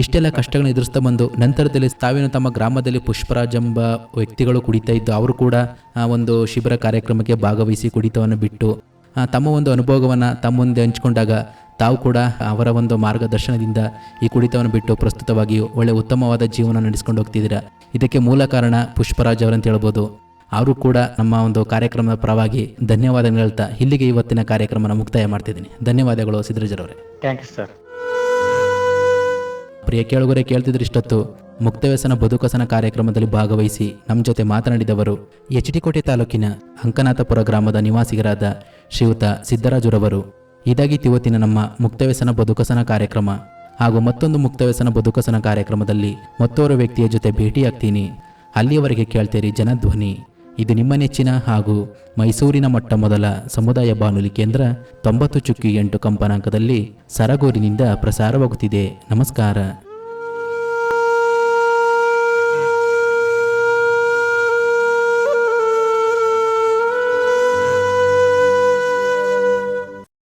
ಇಷ್ಟೆಲ್ಲ ಕಷ್ಟಗಳನ್ನು ಎದುರಿಸ್ತಾ ಬಂದು ನಂತರದಲ್ಲಿ ತಾವೇನು ತಮ್ಮ ಗ್ರಾಮದಲ್ಲಿ ಪುಷ್ಪರಾಜ್ ಎಂಬ ವ್ಯಕ್ತಿಗಳು ಕುಡಿತಾ ಇದ್ದು ಅವರು ಕೂಡ ಒಂದು ಶಿಬಿರ ಕಾರ್ಯಕ್ರಮಕ್ಕೆ ಭಾಗವಹಿಸಿ ಕುಡಿತವನ್ನು ಬಿಟ್ಟು ತಮ್ಮ ಒಂದು ಅನುಭವವನ್ನು ತಮ್ಮ ಮುಂದೆ ಹಂಚಿಕೊಂಡಾಗ ತಾವು ಕೂಡ ಅವರ ಒಂದು ಮಾರ್ಗದರ್ಶನದಿಂದ ಈ ಕುಡಿತವನ್ನು ಬಿಟ್ಟು ಪ್ರಸ್ತುತವಾಗಿ ಒಳ್ಳೆ ಉತ್ತಮವಾದ ಜೀವನ ನಡೆಸ್ಕೊಂಡು ಹೋಗ್ತಿದ್ದೀರಾ. ಇದಕ್ಕೆ ಮೂಲ ಕಾರಣ ಪುಷ್ಪರಾಜ್ ಅವರಂತ ಹೇಳ್ಬೋದು. ಅವರು ಕೂಡ ನಮ್ಮ ಒಂದು ಕಾರ್ಯಕ್ರಮದ ಪರವಾಗಿ ಧನ್ಯವಾದಗಳು ಹೇಳ್ತಾ ಇಲ್ಲಿಗೆ ಇವತ್ತಿನ ಕಾರ್ಯಕ್ರಮನ ಮುಕ್ತಾಯ ಮಾಡ್ತಿದ್ದೀನಿ. ಧನ್ಯವಾದಗಳು ಸಿದ್ದರಾಜರವರೇ. Thank you sir. ಪ್ರಿಯ ಕೇಳುಗರೆ, ಕೇಳ್ತಿದ್ರೆ ಇಷ್ಟೊತ್ತು ಮುಕ್ತವ್ಯಸನ ಬದುಕಸನ ಕಾರ್ಯಕ್ರಮದಲ್ಲಿ ಭಾಗವಹಿಸಿ ನಮ್ಮ ಜೊತೆ ಮಾತನಾಡಿದವರು ಎಚ್.ಡಿ. ಕೋಟೆ ತಾಲೂಕಿನ ಅಂಕನಾಥಪುರ ಗ್ರಾಮದ ನಿವಾಸಿಗರಾದ ಶ್ರೀಯುತ ಸಿದ್ದರಾಜುರವರು. ಇದಾಗಿತ್ತು ಇವತ್ತಿನ ನಮ್ಮ ಮುಕ್ತವ್ಯಸನ ಬದುಕಸನ ಕಾರ್ಯಕ್ರಮ. ಹಾಗೂ ಮತ್ತೊಂದು ಮುಕ್ತವ್ಯಸನ ಬದುಕಸನ ಕಾರ್ಯಕ್ರಮದಲ್ಲಿ ಮತ್ತೋರ್ವ ವ್ಯಕ್ತಿಯ ಜೊತೆ ಭೇಟಿಯಾಗ್ತೀನಿ. ಅಲ್ಲಿಯವರೆಗೆ ಕೇಳ್ತೀರಿ ಜನಧ್ವನಿ. ಇದು ನಿಮ್ಮ ನೆಚ್ಚಿನ ಹಾಗೂ ಮೈಸೂರಿನ ಮೊಟ್ಟ ಮೊದಲ ಸಮುದಾಯ ಬಾನುಲಿ ಕೇಂದ್ರ 90.8 ಕಂಪನಾಂಕದಲ್ಲಿ ಸರಗೂರಿನಿಂದ ಪ್ರಸಾರವಾಗುತ್ತಿದೆ. ನಮಸ್ಕಾರ.